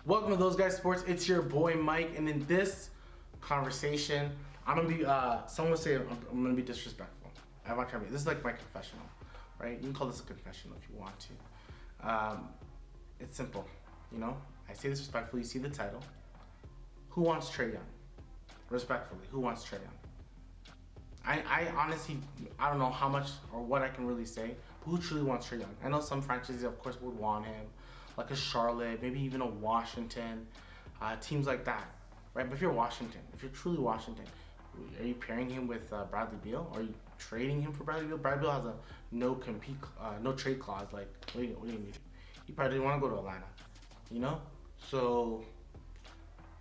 Welcome to Those Guys Sports. It's your boy Mike, and in this conversation, I'm gonna be. Someone would say I'm gonna be disrespectful. I'm not trying to be. This is like my confessional, right? You can call this a confessional if you want to. It's simple, you know. I say this respectfully. You see the title. Who wants Trey Young? Respectfully, who wants Trey Young? I honestly, I don't know how much or what I can really say, but who truly wants Trey Young? I know some franchises, of course, would want him, like a Charlotte, maybe even a Washington, teams like that, right? But if you're Washington, if you're truly Washington, are you pairing him with Bradley Beal? Are you trading him for Bradley Beal? Bradley Beal has a no trade clause. Like, what do you mean? You probably didn't want to go to Atlanta, you know? So,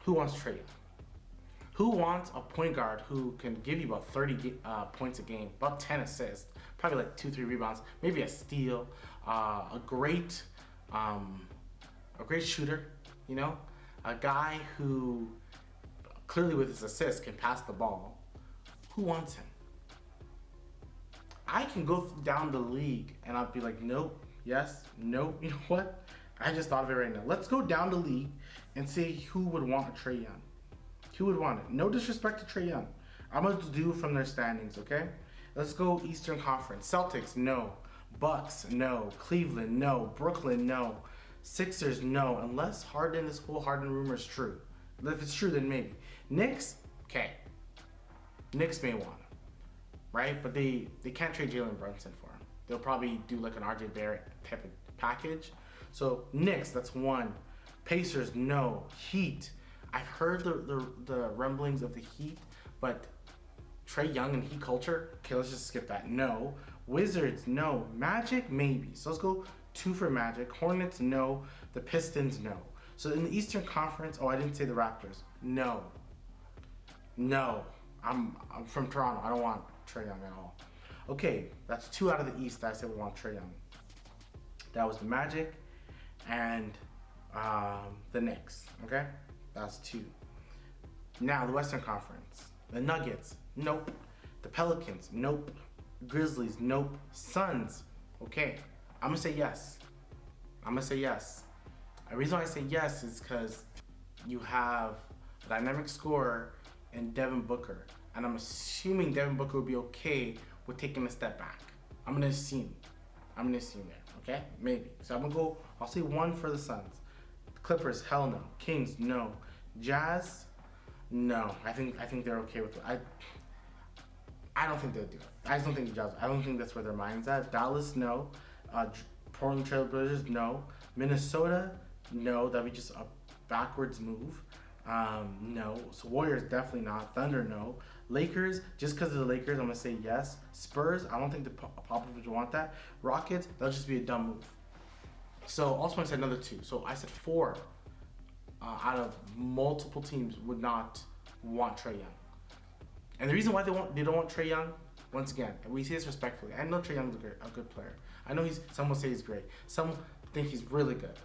who wants Trey Young? Who wants a point guard who can give you about 30 points a game, about 10 assists, probably like 2-3 rebounds, maybe a steal, a great shooter, you know, a guy who clearly with his assists can pass the ball. Who wants him? I can go down the league and I'll be like, nope, yes, nope. You know what? I just thought of it right now. Let's go down the league and see who would want a Trey Young. Who would want it? No disrespect to Trey Young. I'm going to do from their standings, okay? Let's go Eastern Conference. Celtics, no. Bucks, no. Cleveland, no. Brooklyn, no. Sixers, no. Unless this whole Harden rumor is true. If it's true, then maybe. Knicks, okay. Knicks may want him, right? But they can't trade Jalen Brunson for him. They'll probably do like an RJ Barrett type of package. So Knicks, that's one. Pacers, no. Heat. I've heard the rumblings of the Heat, but Trey Young and Heat culture, okay, let's just skip that. No. Wizards, no. Magic, maybe. So let's go 2 for Magic. Hornets, no. The Pistons, no. So in the Eastern Conference, I didn't say the Raptors. No. No. I'm from Toronto. I don't want Trey Young at all. Okay, that's 2 out of the East that I said we want Trey Young. That was the Magic and the Knicks, okay? That's 2. Now, the Western Conference. The Nuggets, nope. The Pelicans, nope. Grizzlies, nope. Suns, okay. I'm gonna say yes. The reason why I say yes is because you have a dynamic scorer in Devin Booker. And I'm assuming Devin Booker would be okay with taking a step back. I'm gonna assume there, okay? Maybe. So I'll say 1 for the Suns. Clippers, hell no. Kings, no. Jazz, no. I think they're okay with it. I don't think they'll do it. I just don't think the Jazz. I don't think that's where their mind's at. Dallas, no. Portland Trail Blazers, no. Minnesota, no. That'd be just a backwards move. No. So Warriors, definitely not. Thunder, no. Lakers, just because of the Lakers, I'm gonna say yes. Spurs, I don't think the Popovich would want that. Rockets, that'll just be a dumb move. So ultimately I said another 2. So I said 4 out of multiple teams would not want Trey Young. And the reason why they don't want Trey Young, once again, and we say this respectfully, I know Trey Young's a good player. I know some will say he's great. Some think he's really good.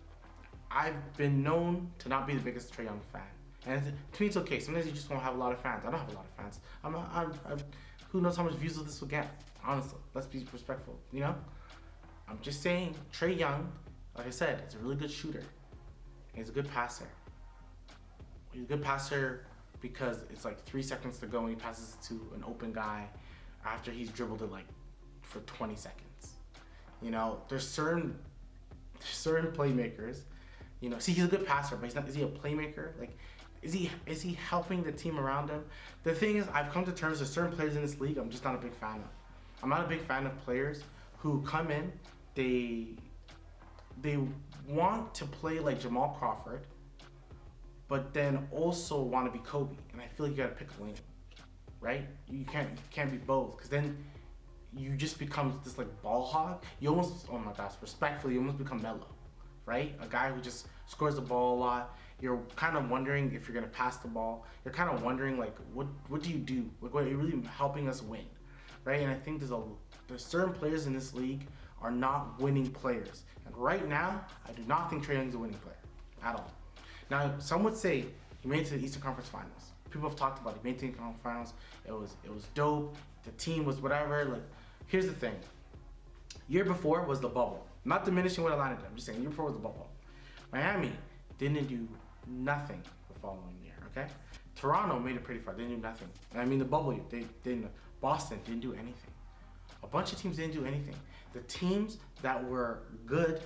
I've been known to not be the biggest Trey Young fan. And to me it's okay. Sometimes you just won't have a lot of fans. I don't have a lot of fans. Who knows how much views this will get, honestly. Let's be respectful, you know? I'm just saying, Trey Young, like I said, is a really good shooter. He's a good passer. He's a good passer because it's like 3 seconds to go and he passes to an open guy after he's dribbled it like for 20 seconds. You know, there's certain playmakers, you know, see, he's a good passer, but is he a playmaker? Like, is he helping the team around him? The thing is, I've come to terms with certain players in this league I'm just not a big fan of. I'm not a big fan of players who come in, they want to play like Jamal Crawford, but then also want to be Kobe. And I feel like you gotta pick a lane, right? You can't be both, because then you just become this like ball hog. You almost, oh my gosh, respectfully, you almost become Melo, right? A guy who just scores the ball a lot. You're kind of wondering if you're gonna pass the ball. You're kind of wondering like, what do you do? Like, what are you really helping us win, right? And I think there's certain players in this league are not winning players. And right now, I do not think Trey Young's a winning player at all. Now, some would say he made it to the Eastern Conference Finals. People have talked about it. He made it to the Eastern Conference Finals. It was dope. The team was whatever. Like, here's the thing. Year before was the bubble. Not diminishing what Atlanta did. I'm just saying, year before was the bubble. Miami didn't do nothing the following year. Okay, Toronto made it pretty far. They didn't do nothing. I mean, the bubble year, they didn't. Boston didn't do anything. A bunch of teams didn't do anything. The teams that were good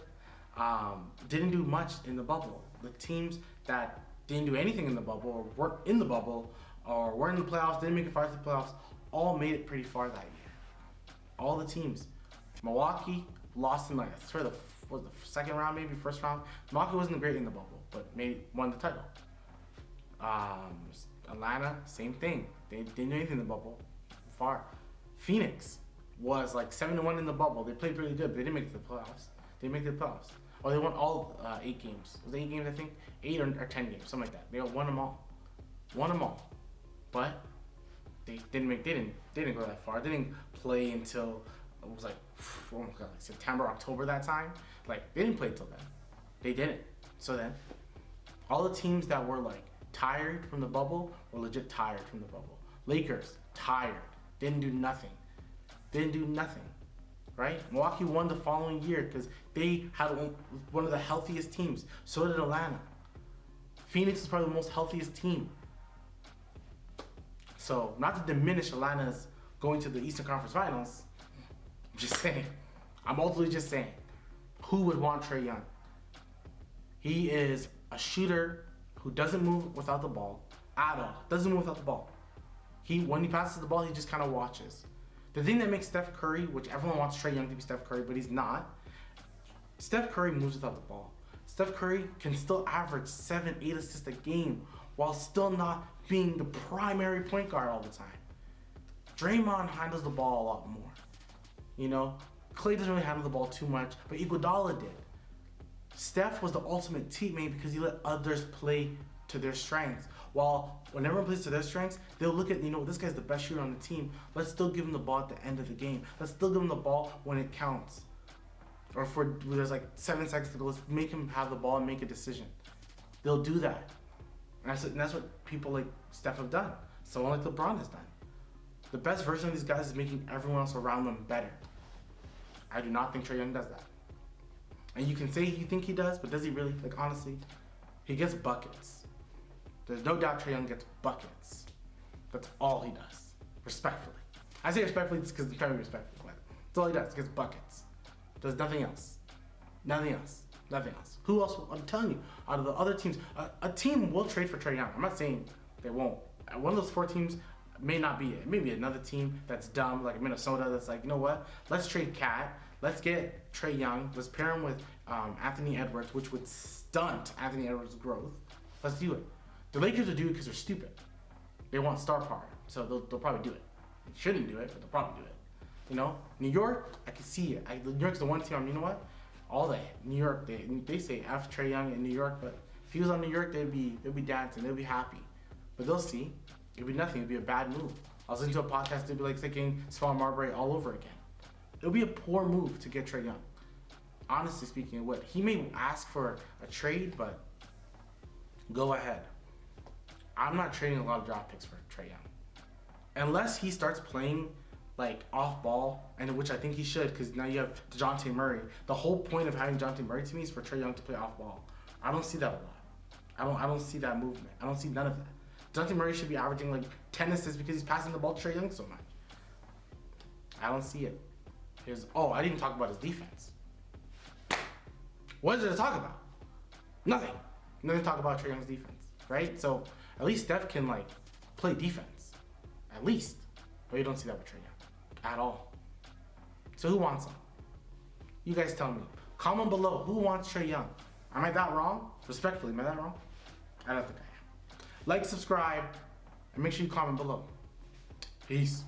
didn't do much in the bubble. The teams that didn't do anything in the bubble or weren't in the bubble or weren't in the playoffs, didn't make it far to the playoffs, all made it pretty far that year. All the teams. Milwaukee lost in, like, I swear, the second round, maybe first round. Milwaukee wasn't great in the bubble, but won the title. Atlanta, same thing. They didn't do anything in the bubble. Far. Phoenix was like 7-1 in the bubble. They played really good, but they didn't make it to the playoffs. They didn't make it to the playoffs. Or they won all 8 games. Was it 8 games, I think? 8 or 10 games, something like that. They won them all. Won them all. But they didn't go that far. They didn't play until it was like, oh my God, like September, October that time. Like, they didn't play until then. They didn't. So then, all the teams that were like tired from the bubble were legit tired from the bubble. Lakers, tired. Didn't do nothing. Didn't do nothing. Right? Milwaukee won the following year because they had one of the healthiest teams. So did Atlanta. Phoenix is probably the most healthiest team. So, not to diminish Atlanta's going to the Eastern Conference Finals, I'm just saying. I'm ultimately just saying. Who would want Trey Young? He is a shooter who doesn't move without the ball at all. Doesn't move without the ball. When he passes the ball, he just kind of watches. The thing that makes Steph Curry, which everyone wants Trey Young to be Steph Curry, but he's not. Steph Curry moves without the ball. Steph Curry can still average 7-8 assists a game while still not being the primary point guard all the time. Draymond handles the ball a lot more. You know, Klay doesn't really handle the ball too much, but Iguodala did. Steph was the ultimate teammate because he let others play to their strengths. While when everyone plays to their strengths, they'll look at, this guy's the best shooter on the team. Let's still give him the ball at the end of the game. Let's still give him the ball when it counts. Or when there's like 7 seconds to go, let's make him have the ball and make a decision. They'll do that. And that's what people like Steph have done. Someone like LeBron has done. The best version of these guys is making everyone else around them better. I do not think Trey Young does that. And you can say you think he does, but does he really? Like, honestly, he gets buckets. There's no doubt Trey Young gets buckets. That's all he does. Respectfully. I say respectfully just because I'm trying to be respectful. But that's all he does. He gets buckets. Does nothing else. Nothing else. Nothing else. Who else? I'm telling you, out of the other teams, a team will trade for Trey Young. I'm not saying they won't. One of those 4 teams may not be it. Maybe another team that's dumb, like Minnesota, that's like, you know what? Let's trade Cat. Let's get Trey Young. Let's pair him with Anthony Edwards, which would stunt Anthony Edwards' growth. Let's do it. The Lakers will do it because they're stupid. They want star power, so they'll probably do it. They shouldn't do it, but they'll probably do it. You know, New York, I can see it. New York's the one team. You know what? All that New York, they say F Trey Young in New York, but if he was on New York, they'd be dancing, they'd be happy. But they'll see. It'd be nothing. It'd be a bad move. I was listening to a podcast. They'd be like thinking Spawn Marbury all over again. It'll be a poor move to get Trey Young. Honestly speaking, it would. He may ask for a trade, but go ahead. I'm not trading a lot of draft picks for Trey Young. Unless he starts playing like off ball, and which I think he should, because now you have DeJounte Murray. The whole point of having DeJounte Murray to me is for Trey Young to play off ball. I don't see that a lot. I don't see that movement. I don't see none of that. DeJounte Murray should be averaging like 10 assists because he's passing the ball to Trey Young so much. I don't see it. I didn't even talk about his defense. What is there to talk about? Nothing. Nothing to talk about Trey Young's defense, right? So at least Steph can like play defense, at least. But you don't see that with Trey Young at all. So who wants him? You guys tell me. Comment below. Who wants Trey Young? Am I that wrong? Respectfully, am I that wrong? I don't think I am. Like, subscribe, and make sure you comment below. Peace.